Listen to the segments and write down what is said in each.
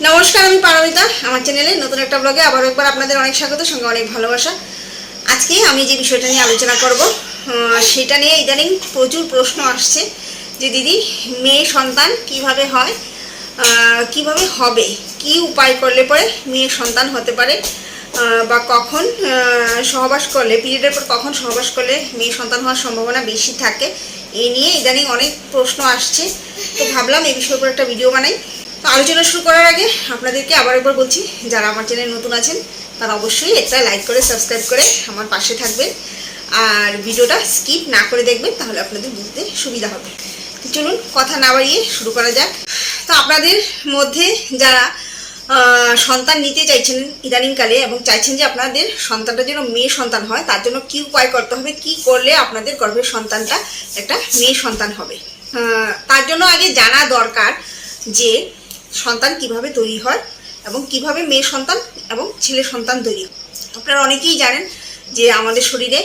নমস্কার, আমি পারমিতা। আমার চ্যানেলে নতুন একটা ব্লগে আবার একবার আপনাদের অনেক স্বাগত, সঙ্গে অনেক ভালোবাসা। আজকে আমি যে বিষয়টা নিয়ে আলোচনা করব সেটা নিয়ে ইদানিং প্রচুর প্রশ্ন আসছে যে দিদি, মেয়ে সন্তান কিভাবে হয়, কিভাবে হবে, কি উপায় করলে পরে মেয়ে সন্তান হতে পারে, বা কখন সহবাস করলে, পিরিয়ডের পর কখন সহবাস করলে মেয়ে সন্তান হওয়ার সম্ভাবনা বেশি থাকে, এই নিয়ে ইদানিং অনেক প্রশ্ন আসছে। তো ভাবলাম এই বিষয়ের উপর একটা ভিডিও বানাই। তো আলোচনা শুরু করার আগে আপনাদেরকে আবার একবার বলছি, যারা আমার চ্যানেল নতুন আছেন তারা অবশ্যই একটা লাইক করে সাবস্ক্রাইব করে আমার পাশে থাকবেন, আর ভিডিওটা স্কিপ না করে দেখবেন, তাহলে আপনাদের বুঝতে সুবিধা হবে। তো চলুন কথা না বাড়িয়ে শুরু করা যাক। তো আপনাদের মধ্যে যারা সন্তান নিতে চাইছেন ইদানিংকালে এবং চাইছেন যে আপনাদের সন্তানটা যেন মেয়ে সন্তান হয়, তার জন্য কী উপায় করতে হবে, কি করলে আপনাদের গর্ভের সন্তানটা একটা মেয়ে সন্তান হবে, তার জন্য আগে জানা দরকার যে সন্তান কিভাবে তৈরি হয় এবং কিভাবে মেয়ে সন্তান এবং ছেলে সন্তান তৈরি হয়। আপনারা অনেকেই জানেন যে আমাদের শরীরে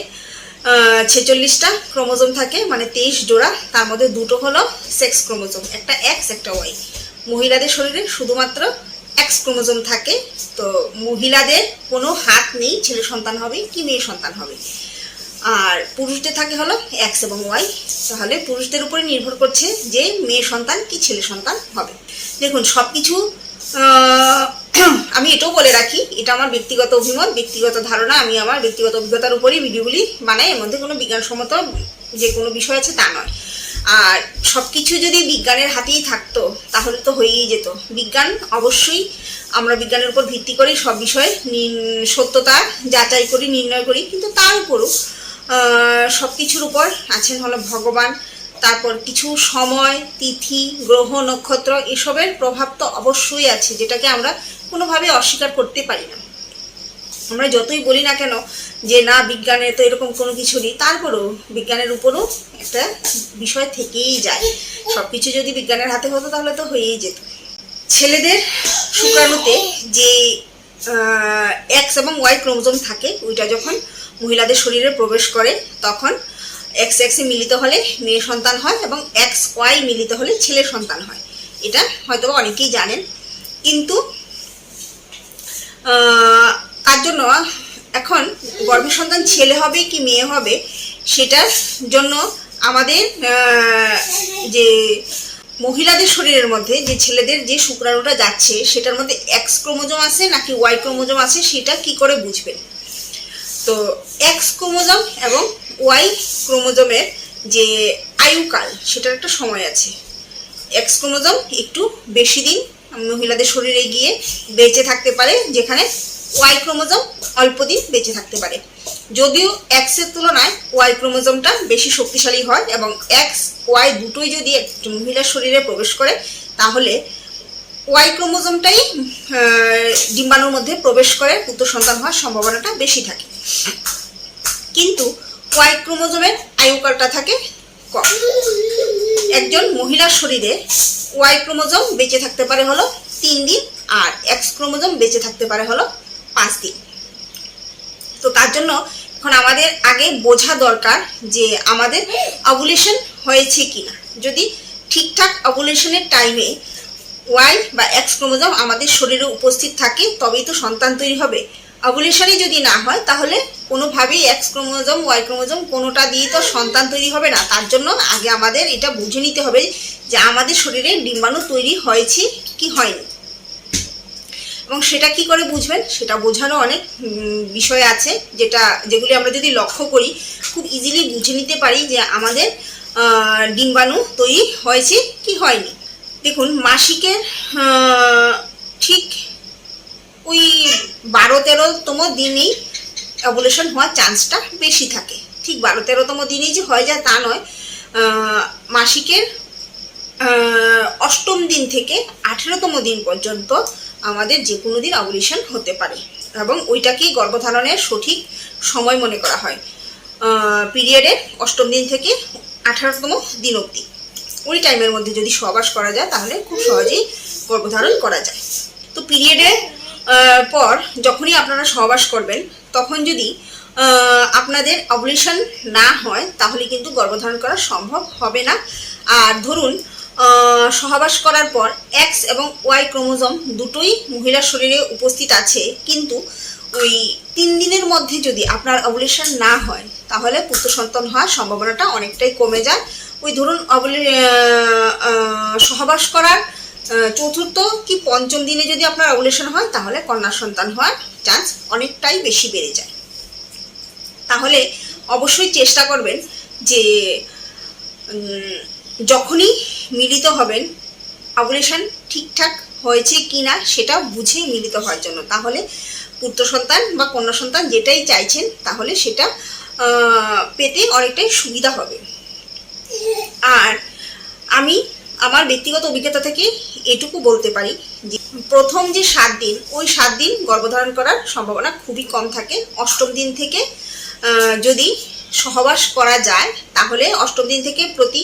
46টা ক্রোমোজোম থাকে, মানে 23 জোড়া। তার মধ্যে দুটো হলো সেক্স ক্রোমোজোম, একটা এক্স একটা ওয়াই। মহিলাদের শরীরে শুধুমাত্র এক্স ক্রোমোজোম থাকে। তো মহিলাদের কোনো হাত নেই ছেলে সন্তান হবে কি মেয়ে সন্তান হবে, আর পুরুষদের থাকে হলো এক্স এবং ওয়াই। তাহলে পুরুষদের উপরে নির্ভর করছে যে মেয়ে সন্তান কি ছেলে সন্তান হবে। দেখুন, সব কিছু আমি এটাও বলে রাখি, এটা আমার ব্যক্তিগত অভিমত, ব্যক্তিগত ধারণা। আমি আমার ব্যক্তিগত অভিজ্ঞতার উপরেই ভিডিওগুলি বানাই, এর মধ্যে কোনো বিজ্ঞানসম্মত যে কোনো বিষয় আছে তা নয়। আর সব কিছু যদি বিজ্ঞানের হাতেই থাকতো তাহলে তো হয়েই যেত। বিজ্ঞান অবশ্যই, আমরা বিজ্ঞানের উপর ভিত্তি করেই সব বিষয়ে সত্যতা যাচাই করি, নির্ণয় করি, কিন্তু তার উপরও সব কিছুর উপর আছেন হলো ভগবান। তারপর কিছু সময়, তিথি, গ্রহ, নক্ষত্র, এসবের প্রভাব তো অবশ্যই আছে, যেটাকে আমরা কোনোভাবে অস্বীকার করতে পারি না। আমরা যতই বলি না কেন যে না বিজ্ঞানে তো এরকম কোনো কিছু নেই, তারপরেও বিজ্ঞানের উপরও একটা বিষয় থেকেই যায়। সব কিছু যদি বিজ্ঞানের হাতে হতো তাহলে তো হয়েই যেত। ছেলেদের শুক্রাণুতে যে এক্স এবং ওয়াই ক্রোমোজোম থাকে, ওইটা যখন মহিলাদের শরীরে প্রবেশ করে তখন এক্স এক্সে মিলিত হলে মেয়ে সন্তান হয় এবং এক্স ওয়াই মিলিত হলে ছেলে সন্তান হয়। এটা হয়তো অনেকেই জানেন, কিন্তু তার জন্য এখন গর্ভের সন্তান ছেলে হবে কি মেয়ে হবে সেটার জন্য আমাদের যে মহিলাদের শরীরের মধ্যে যে ছেলেদের যে শুক্রাণুটা যাচ্ছে সেটার মধ্যে এক্স ক্রোমোজোম আছে নাকি ওয়াই ক্রোমোজোম আছে সেটা কি করে বুঝবেন? তো এক্স ক্রোমোজোম এবং ওয়াই ক্রোমোজোমের যে আয়ুকাল সেটার একটা সময় আছে। এক্স ক্রোমোজোম একটু বেশি দিন মহিলাদের শরীরে গিয়ে বেঁচে থাকতে পারে, যেখানে ওয়াই ক্রোমোজোম অল্প দিন বেঁচে থাকতে পারে। যদিও এক্সের তুলনায় ওয়াই ক্রোমোজোমটা বেশি শক্তিশালী হয় এবং এক্স ওয়াই দুটোই যদি একটা মহিলার শরীরে প্রবেশ করে তাহলে ওয়াই ক্রোমোজোমটাই ডিম্বাণুর মধ্যে প্রবেশ করে পুত্র সন্তান হওয়ার সম্ভাবনাটা বেশি থাকে, কিন্তু ওয়াই ক্রোমোজোমের আয়ুকালটা থাকে কম। একজন মহিলার শরীরে ওয়াই ক্রোমোজোম বেঁচে থাকতে পারে হলো 3 দিন আর এক্স ক্রোমোজোম বেঁচে থাকতে পারে হলো 5 দিন। তো তার জন্য এখন আমাদের আগে বোঝা দরকার যে আমাদের ওভুলেশন হয়েছে কিনা। যদি ঠিকঠাক ওভুলেশনের টাইমে ওয়াই বা এক্স ক্রোমোজোম আমাদের শরীরে উপস্থিত থাকে তবেই তো সন্তান তৈরি হবে। ওভুলেশনই যদি না হয় তাহলে কোনোভাবেই এক্স ক্রোমোজোম ওয়াই ক্রোমোজোম কোনোটা দিয়ে তো সন্তান তৈরি হবে না। তার জন্য আগে আমাদের এটা বুঝে নিতে হবে যে আমাদের শরীরে ডিম্বাণু তৈরি হয়েছে কি হয়নি, এবং সেটা কি করে বুঝবেন সেটা বোঝানো অনেক বিষয় আছে, যেগুলি আমরা যদি লক্ষ্য করি খুব ইজিলি বুঝে নিতে পারি যে আমাদের ডিম্বাণু তৈরি হয়েছে কি হয়নি। দেখুন, মাসিকের ঠিক ওই 12-13তম দিনেই ওভুলেশন হওয়ার চান্সটা বেশি থাকে। ঠিক 12-13তম দিনেই যে হয়ে যায় তা নয়, মাসিকের 8ম দিন থেকে 18তম দিন পর্যন্ত আমাদের যে কোনো দিন ওভুলেশন হতে পারে এবং ওইটাকেই গর্ভধারণের সঠিক সময় মনে করা হয়। পিরিয়ডের 8ম দিন থেকে 18তম দিন অবধি ওই টাইমের মধ্যে যদি সহবাস করা যায় তাহলে খুব সহজেই গর্ভধারণ করা যায়। তো পিরিয়ডের পর যখনই আপনারা সহবাস করবেন তখন যদি আপনাদের ওভুলেশন না হয় তাহলে কিন্তু গর্ভধারণ করা সম্ভব হবে না। আর ধরুন সহবাস করার পর এক্স এবং ওয়াই ক্রোমোজোম দুটোই মহিলার শরীরে উপস্থিত আছে, কিন্তু ওই 3 দিনের মধ্যে যদি আপনার ওভুলেশন না হয় তাহলে পুত্র সন্তান হওয়ার সম্ভাবনাটা অনেকটাই কমে যায়। ওই ধরুন সহবাস করার 4র্থ কি 5ম দিনে যদি আপনার ওভুলেশন হয় তাহলে কন্যা সন্তান হওয়ার চান্স অনেকটাই বেশি বেড়ে যায়। তাহলে অবশ্যই চেষ্টা করবেন যে যখনই মিলিত হবেন ওভুলেশন ঠিকঠাক হয়েছে কি না সেটা বুঝে মিলিত হওয়ার জন্য, তাহলে পুত্র সন্তান বা কন্যা সন্তান যেটাই চাইছেন তাহলে সেটা পেতে অনেকটাই সুবিধা হবে। আর আমি আমার ব্যক্তিগত অভিজ্ঞতা থেকে এটুকু বলতে পারি যে প্রথম যে 7 দিন, ওই 7 দিন গর্ভধারণ করার সম্ভাবনা খুবই কম থাকে। 8ম দিন থেকে যদি সহবাস করা যায় তাহলে 8ম দিন থেকে প্রতি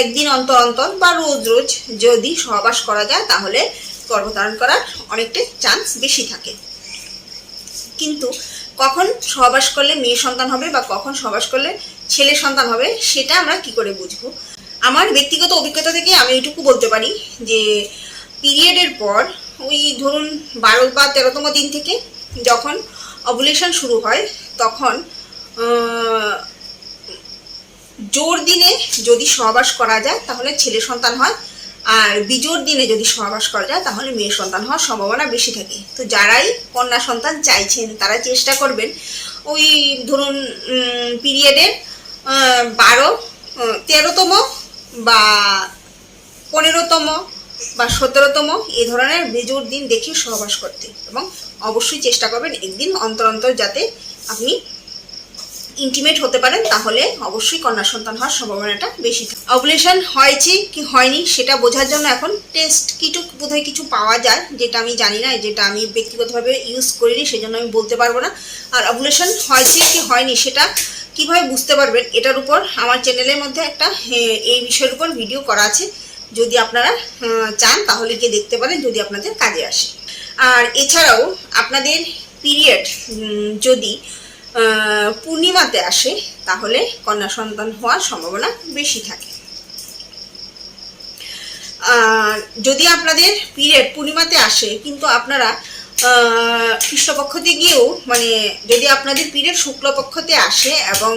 1 দিন অন্তর অন্তর বা রোজ রোজ যদি সহবাস করা যায় তাহলে গর্ভধারণ করার অনেকটা চান্স বেশি থাকে। কিন্তু কখন সহবাস করলে মেয়ে সন্তান হবে বা কখন সহবাস করলে ছেলে সন্তান হবে সেটা আমরা কি করে বুঝবো? আমার ব্যক্তিগত অভিজ্ঞতা থেকে আমি এইটুকু বলতে পারি যে পিরিয়ডের পর ওই ধরুন 12 বা 13তম দিন থেকে যখন ওভুলেশন শুরু হয় তখন জোর দিনে যদি সহবাস করা যায় তাহলে ছেলে সন্তান হয়, আর বিজোড় দিনে যদি সহবাস করা যায় তাহলে মেয়ে সন্তান হওয়ার সম্ভাবনা বেশি থাকে। তো যারাই কন্যা সন্তান চাইছেন তারা চেষ্টা করবেন ওই ধরুন পিরিয়ডের 13তম বা 15তম বা 17তম এই ধরনের বিজোড় দিন দেখে সহবাস করতে, এবং অবশ্যই চেষ্টা করবেন একদিন অন্তর অন্তর যাতে আপনি ইন্টিমেট হতে পারেন, তাহলে অবশ্যই কন্যা সন্তান হওয়ার সম্ভাবনাটা বেশি থাকে। ওভুলেশন হয়েছে কি হয়নি সেটা বোঝার জন্য এখন টেস্ট কিট বোধহয় কিছু পাওয়া যায়, যেটা আমি জানি না, যেটা আমি ব্যক্তিগতভাবে ইউজ করিনি সেজন্য আমি বলতে পারবো না। আর ওভুলেশন হয়েছে কি হয়নি সেটা কিভাবে বুঝতে পারবেন এটার উপর আমার চ্যানেলের মধ্যে একটা এই বিষয়ের উপর ভিডিও করা আছে, যদি আপনারা চান তাহলে গিয়ে দেখতে পারেন যদি আপনাদের কাজে আসে। আর এছাড়াও আপনাদের পিরিয়ড যদি পূর্ণিমাতে আসে তাহলে কন্যা সন্তান হওয়ার সম্ভাবনা বেশি থাকে। আর যদি আপনাদের পিরিয়ড পূর্ণিমাতে আসে কিন্তু আপনারা কৃষ্ণপক্ষতে গিয়েও, মানে যদি আপনাদের পিরিয়ড শুক্লপক্ষতে আসে এবং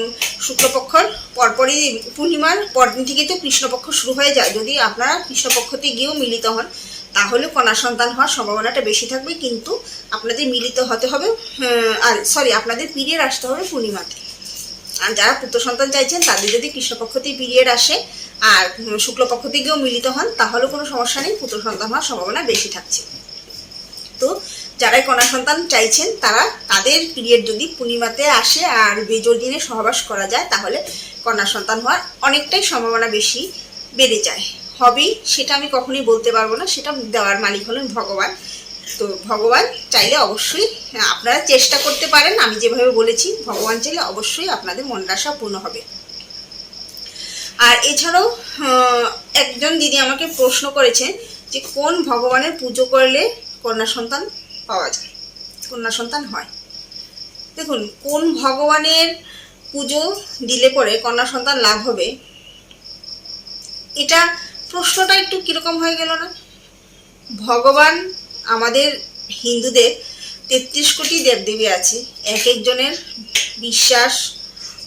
শুক্লপক্ষর পরপরই পূর্ণিমার পরদিন থেকে তো কৃষ্ণপক্ষ শুরু হয়ে যায়, যদি আপনারা কৃষ্ণপক্ষতে গিয়েও মিলিত হন তাহলে কন্যা সন্তান হওয়ার সম্ভাবনাটা বেশি থাকবে। কিন্তু আপনাদের মিলিত হতে হবে, আপনাদের পিরিয়ড আসতে হবে পূর্ণিমাতে। আর যারা পুত্র সন্তান চাইছেন তাদের যদি কৃষ্ণপক্ষতেই পিরিয়ড আসে আর শুক্লপক্ষতে গিয়েও মিলিত হন তাহলে কোনো সমস্যা নেই, পুত্র সন্তান হওয়ার সম্ভাবনা বেশি থাকছে। তো যারাই কন্যা সন্তান চাইছেন তারা তাদের পিরিয়ড যদি পূর্ণিমাতে আসে আর বেজোড় দিনে সহবাস করা যায় তাহলে কন্যা সন্তান হওয়ার অনেকটাই সম্ভাবনা বেশি বেড়ে যায়। হবেই সেটা আমি কখনোই বলতে পারবো না, সেটা দেওয়ার মালিক হলেন ভগবান। তো ভগবান চাইলে অবশ্যই আপনারা চেষ্টা করতে পারেন, আমি যেভাবে বলেছি ভগবান চাইলে অবশ্যই আপনাদের মনের আশা পূর্ণ হবে। আর এছাড়াও একজন দিদি আমাকে প্রশ্ন করেছেন যে কোন ভগবানের পুজো করলে কন্যা সন্তান পাওয়া যায়, কন্যা সন্তান হয়। দেখুন, কোন ভগবানের পুজো দিলে পরে কন্যা সন্তান লাভ হবে, এটা প্রশ্নটা একটু কিরকম হয়ে গেল না? ভগবান আমাদের হিন্দুদের 33 কোটি দেবদেবী আছে, এক একজনের বিশ্বাস,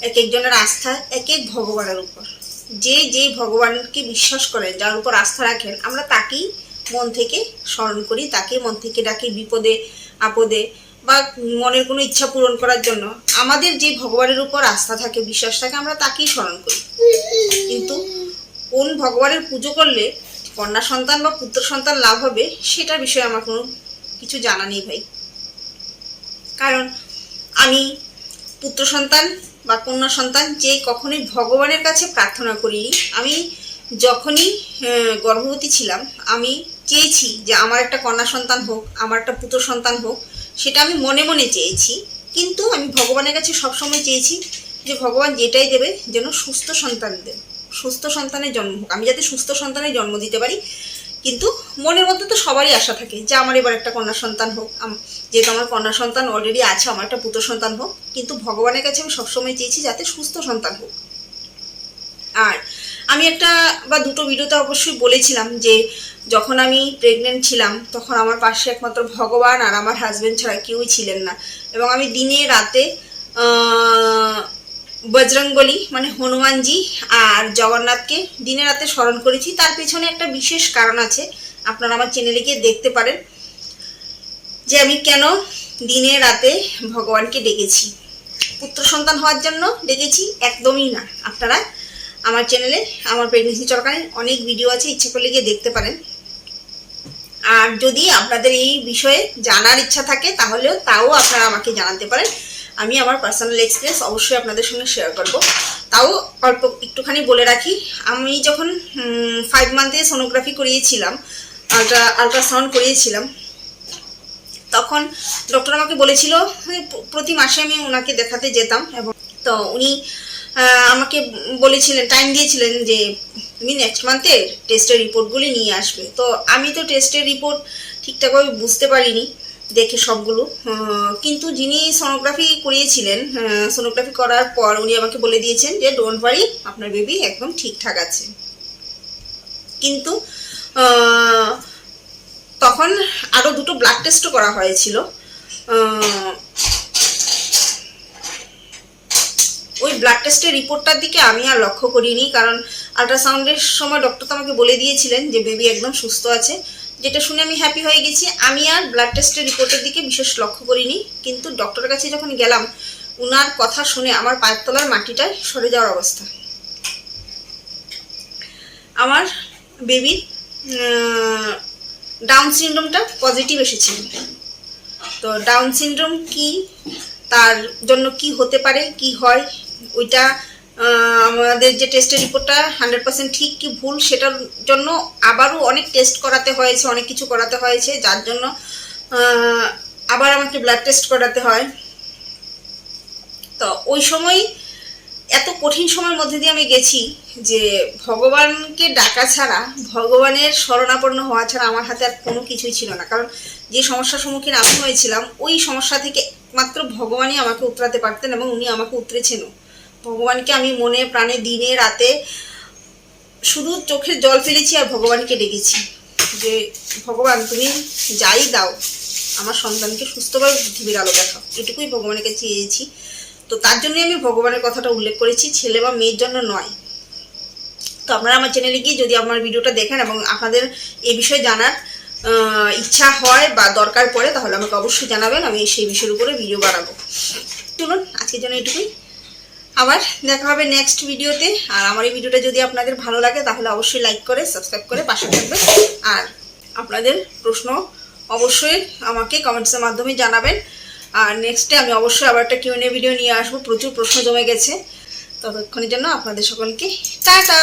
এক একজনের আস্থা এক এক ভগবানের উপর। যে যেই ভগবানকে বিশ্বাস করেন, যার উপর আস্থা রাখেন, আমরা তাকেই মন থেকে স্মরণ করি, তাকে মন থেকে ডাকি বিপদে আপদে বা মনের কোনো ইচ্ছা পূরণ করার জন্য। আমাদের যে ভগবানের উপর আস্থা থাকে, বিশ্বাস থাকে, আমরা তাকেই স্মরণ করি। কিন্তু কোন ভগবানের পুজো করলে কন্যা সন্তান বা পুত্র সন্তান লাভ হবে সেটার বিষয়ে আমার কোনো কিছু জানা নেই ভাই। কারণ আমি পুত্র সন্তান বা কন্যা সন্তান যে কখনোই ভগবানের কাছে প্রার্থনা করিনি। আমি যখনই গর্ভবতী ছিলাম আমি চেয়েছি যে আমার একটা কন্যা সন্তান হোক, আমার একটা পুত্র সন্তান হোক, সেটা আমি মনে মনে চেয়েছি। কিন্তু আমি ভগবানের কাছে সবসময় চেয়েছি যে ভগবান যেটাই দেবে যেন সুস্থ সন্তান দেবে, সুস্থ সন্তানের জন্ম হোক, আমি যাতে সুস্থ সন্তানের জন্ম দিতে পারি। কিন্তু মনের মধ্যে তো সবারই আশা থাকে যে আমার এবার একটা কন্যা সন্তান হোক, যেহেতু আমার কন্যা সন্তান অলরেডি আছে, আমার একটা পুত্র সন্তান হোক। কিন্তু ভগবানের কাছে আমি সবসময় চেয়েছি যাতে সুস্থ সন্তান হোক। আর আমি একটা বা দুটো ভিডিওতে অবশ্যই বলেছিলাম যে যখন আমি প্রেগনেন্ট ছিলাম তখন আমার পাশে একমাত্র ভগবান আর আমার হাজব্যান্ড ছাড়া কেউই ছিলেন না, এবং আমি দিনে রাতে বজরংবলী মানে হনুমানজি আর জগন্নাথকে দিনে রাতে স্মরণ করেছি। তার পেছনে একটা বিশেষ কারণ আছে, আপনারা আমার চ্যানেলে গিয়ে দেখতে পারেন যে আমি কেন দিনে রাতে ভগবানকে ডেকেছি। পুত্র সন্তান হওয়ার জন্য ডেকেছি একদমই না। আপনারা আমার চ্যানেলে আমার প্রেগনেন্সি চলাকালীন অনেক ভিডিও আছে, ইচ্ছে করলে গিয়ে দেখতে পারেন। আর যদি আপনাদের এই বিষয়ে জানার ইচ্ছা থাকে তাহলেও তাও আপনারা আমাকে জানাতে পারেন, আমি আমার পার্সোনাল এক্সপিরিয়েন্স অবশ্যই আপনাদের সঙ্গে শেয়ার করব। তাও অল্প একটুখানি বলে রাখি, আমি যখন 5 মান্থে সোনোগ্রাফি করিয়েছিলাম, আলট্রাসাউন্ড করিয়েছিলাম, তখন ডক্টর আমাকে বলেছিল প্রতি মাসে আমি ওনাকে দেখাতে যেতাম, এবং তো উনি আমাকে বলেছিলেন, টাইম দিয়েছিলেন যে তুমি নেক্সট মান্থে টেস্টের রিপোর্টগুলি নিয়ে আসবে। তো আমি তো টেস্টের রিপোর্ট ঠিকঠাকভাবে বুঝতে পারিনি দেখে সবগুলো, কিন্তু যিনি সোনোগ্রাফি করিয়েছিলেন, সোনোগ্রাফি করার পর উনি আমাকে বলে দিয়েছেন যে ডোন্ট ওয়ারি, আপনার বেবি একদম ঠিকঠাক আছে। কিন্তু তখন আরও দুটো ব্লাড টেস্টও করা হয়েছিল। ওই ব্লাড টেস্টের রিপোর্টটার দিকে আমি আর লক্ষ্য করিনি, কারণ আল্ট্রাসাউন্ডের সময় ডক্টর তো আমাকে বলে দিয়েছিলেন যে বেবি একদম সুস্থ আছে, যেটা শুনে আমি হ্যাপি হয়ে গেছি। আমি আর ব্লাড টেস্টের রিপোর্টের দিকে বিশেষ লক্ষ্য করিনি। কিন্তু ডক্টরের কাছে যখন গেলাম, ওনার কথা শুনে আমার পায়ের তলার মাটিটায় সরে যাওয়ার অবস্থা। আমার বেবির ডাউন সিনড্রোমটা পজিটিভ এসেছিল। তো ডাউন সিনড্রোম কি, তার জন্য কি হতে পারে, কি হয়, ওইটা আমাদের যে টেস্টের রিপোর্টটা 100% ঠিক কি ভুল, সেটার জন্য আবারও অনেক টেস্ট করাতে হয়েছে, অনেক কিছু করাতে হয়েছে, যার জন্য আবার আমাকে ব্লাড টেস্ট করাতে হয়। তো ওই সময় এত কঠিন সময়ের মধ্যে দিয়ে আমি গেছি যে ভগবানকে ডাকা ছাড়া, ভগবানের শরণাপন্ন হওয়া ছাড়া আমার হাতে আর কোনো কিছুই ছিল না। কারণ যে সমস্যার সম্মুখীন আমি হয়েছিলাম, ওই সমস্যা থেকে একমাত্র ভগবানই আমাকে উতরাতে পারতেন, এবং উনি আমাকে উতরেছেনও। ভগবানকে আমি মনে প্রাণে দিনে রাতে শুধু চোখের জল ফেলেছি আর ভগবানকে ডেকেছি যে ভগবান তুমি যাই দাও, আমার সন্তানকে সুস্থভাবে পৃথিবীর আলো দেখাও, এটুকুই ভগবানের কাছে চেয়েছি। তো তার জন্যই আমি ভগবানের কথাটা উল্লেখ করেছি, ছেলে বা মেয়ের জন্য নয়। তো আপনারা আমার চ্যানেলে গিয়ে যদি আমার ভিডিওটা দেখেন এবং আপনাদের এই বিষয়ে জানার ইচ্ছা হয় বা দরকার পড়ে, তাহলে আমাকে অবশ্যই জানাবেন, আমি সেই বিষয়ের উপরে ভিডিও বানাবো। চলুন আজকের জন্য এটুকুই, আবার দেখা হবে নেক্সট ভিডিওতে। আর আমার এই ভিডিওটা যদি আপনাদের ভালো লাগে তাহলে অবশ্যই লাইক করে সাবস্ক্রাইব করে পাশে থাকবেন। আর আপনাদের প্রশ্ন অবশ্যই আমাকে কমেন্টসের মাধ্যমে জানাবেন। আর নেক্সটে আমি অবশ্যই আবার একটা Q&A ভিডিও নিয়ে আসবো, প্রচুর প্রশ্ন জমে গেছে। ততক্ষণের জন্য আপনাদের সকলকে টাটা।